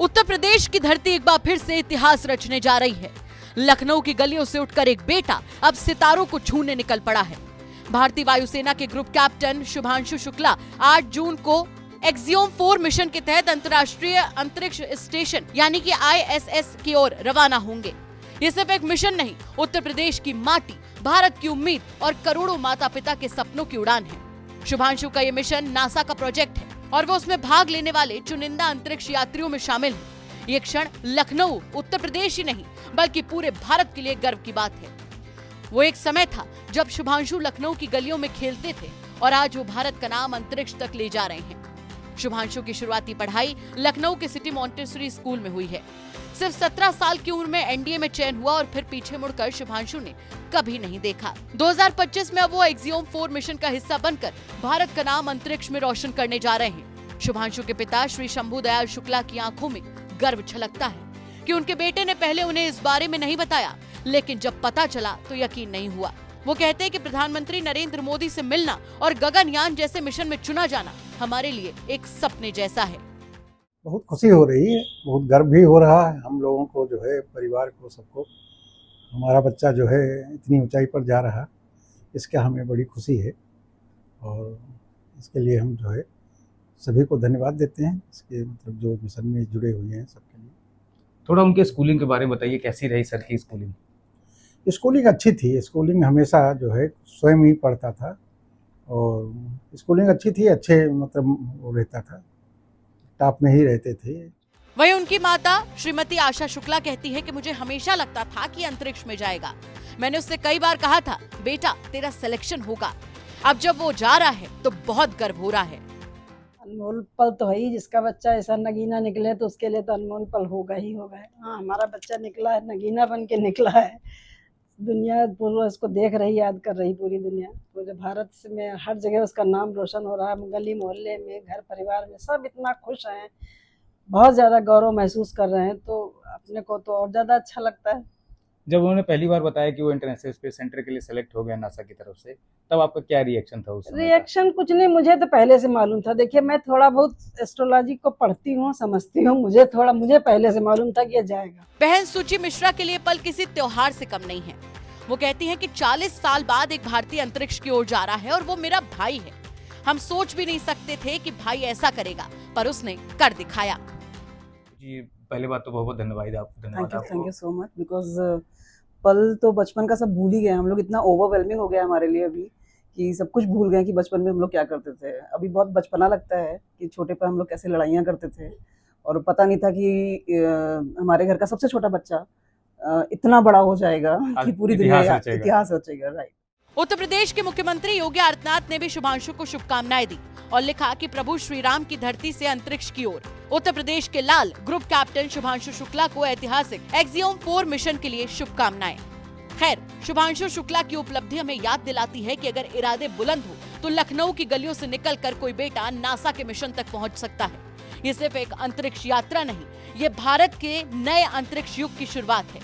उत्तर प्रदेश की धरती एक बार फिर से इतिहास रचने जा रही है। लखनऊ की गलियों से उठकर एक बेटा अब सितारों को छूने निकल पड़ा है। भारतीय वायुसेना के ग्रुप कैप्टन शुभांशु शुक्ला 8 जून को एक्सियोम 4 मिशन के तहत अंतर्राष्ट्रीय अंतरिक्ष स्टेशन यानी कि ISS की ओर रवाना होंगे। ये सिर्फ एक मिशन नहीं, उत्तर प्रदेश की माटी, भारत की उम्मीद और करोड़ों माता पिता के सपनों की उड़ान है। शुभांशु का ये मिशन नासा का प्रोजेक्ट है और वो उसमें भाग लेने वाले चुनिंदा अंतरिक्ष यात्रियों में शामिल है। ये क्षण लखनऊ, उत्तर प्रदेश ही नहीं बल्कि पूरे भारत के लिए गर्व की बात है। वो एक समय था जब शुभांशु लखनऊ की गलियों में खेलते थे और आज वो भारत का नाम अंतरिक्ष तक ले जा रहे हैं। शुभांशु की शुरुआती पढ़ाई लखनऊ के सिटी मॉन्टेसरी स्कूल में हुई है। सिर्फ 17 साल की उम्र में एनडीए में चयन हुआ और फिर पीछे मुड़कर शुभांशु ने कभी नहीं देखा। 2025 में अब वो एक्सियोम 4 मिशन का हिस्सा बनकर भारत का नाम अंतरिक्ष में रोशन करने जा रहे हैं। शुभांशु के पिता श्री शंभू दयाल शुक्ला की आंखों में गर्व छलकता है कि उनके बेटे ने पहले उन्हें इस बारे में नहीं बताया, लेकिन जब पता चला तो यकीन नहीं हुआ। वो कहते हैं कि प्रधानमंत्री नरेंद्र मोदी से मिलना और गगनयान जैसे मिशन में चुना जाना हमारे लिए एक सपने जैसा है। बहुत खुशी हो रही है, बहुत गर्व भी हो रहा है हम लोगों को, जो है परिवार को, सबको। हमारा बच्चा जो है इतनी ऊंचाई पर जा रहा, इसका हमें बड़ी खुशी है और इसके लिए हम जो है सभी को धन्यवाद देते हैं, इसके मतलब जो मिशन में जुड़े हुए हैं सबके लिए। थोड़ा उनके स्कूलिंग के बारे में बताइए, कैसी रही सर की स्कूलिंग? स्कूलिंग अच्छी थी। स्कूलिंग हमेशा जो है स्वयं ही पढ़ता था और स्कूलिंग अच्छी थी, अच्छे मतलब वो रहता था, टॉप में ही रहते थे। वहीं उनकी माता श्रीमती आशा शुक्ला कहती है कि मुझे हमेशा लगता था कि अंतरिक्ष में जाएगा। मैंने उससे कई बार कहा था, बेटा तेरा सिलेक्शन होगा। अब जब वो जा रहा है तो बहुत गर्व हो रहा है। अनमोल पल तो है ही, जिसका बच्चा ऐसा नगीना निकले तो उसके लिए तो अनमोल पल होगा ही होगा। हाँ, हमारा बच्चा निकला है, नगीना बन के निकला है। दुनिया पूरा उसको देख रही, याद कर रही पूरी दुनिया। पूरे भारत में हर जगह उसका नाम रोशन हो रहा है। गली मोहल्ले में, घर परिवार में सब इतना खुश हैं, बहुत ज़्यादा गौरव महसूस कर रहे हैं। तो अपने को तो और ज़्यादा अच्छा लगता है। जब उन्होंने पहली बार बताया कि वो इंटरनेशनल स्पेस सेंटर के लिए सेलेक्ट हो गया नासा की तरफ से, तब आपका क्या रिएक्शन था उस समय? रिएक्शन कुछ नहीं, मुझे तो पहले से मालूम था। देखिए, मैं थोड़ा बहुत एस्ट्रोलॉजी को पढ़ती हूँ, समझती हूँ। मुझे पहले से मालूम था कि ये जाएगा। बहन सुची मिश्रा के लिए पल किसी त्योहार से कम नहीं है। वो कहती हैं कि 40 साल बाद एक भारतीय अंतरिक्ष की ओर जा रहा है और वो मेरा भाई है। हम सोच भी नहीं सकते थे कि भाई ऐसा करेगा, पर उसने कर दिखाया। जी, पहले बात तो बहुत बहुत धन्यवाद आपको। Thank you so much. Because पल तो बचपन का सब भूल ही गए हम लोग। इतना ओवरवेलमिंग हो गया हमारे लिए अभी कि सब कुछ भूल गए कि बचपन में हम लोग क्या करते थे। अभी बहुत बचपना लगता है कि छोटे पर हम लोग कैसे लड़ाइयाँ करते थे और पता नहीं था कि हमारे घर का सबसे छोटा बच्चा इतना बड़ा हो जाएगा कि पूरी दुनिया इतिहास रचेगा। राइट। उत्तर प्रदेश के मुख्यमंत्री योगी आदित्यनाथ ने भी शुभांशु को शुभकामनाएं दी और लिखा कि प्रभु श्री राम की धरती से अंतरिक्ष की ओर। उत्तर प्रदेश के लाल ग्रुप कैप्टन शुभांशु शुक्ला को ऐतिहासिक एक्सियोम 4 मिशन के लिए शुभकामनाएं। खैर, शुभांशु शुक्ला की उपलब्धि हमें याद दिलाती है कि अगर इरादे बुलंद हो तो लखनऊ की गलियों से निकलकर कोई बेटा नासा के मिशन तक पहुंच सकता है। ये सिर्फ एक अंतरिक्ष यात्रा नहीं, ये भारत के नए अंतरिक्ष युग की शुरुआत है।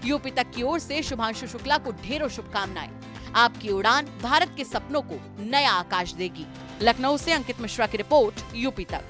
यूपी तक की ओर से शुभांशु शुक्ला को ढेरों शुभकामनाएं। आपकी उड़ान भारत के सपनों को नया आकाश देगी। लखनऊ से अंकित मिश्रा की रिपोर्ट, यूपी तक।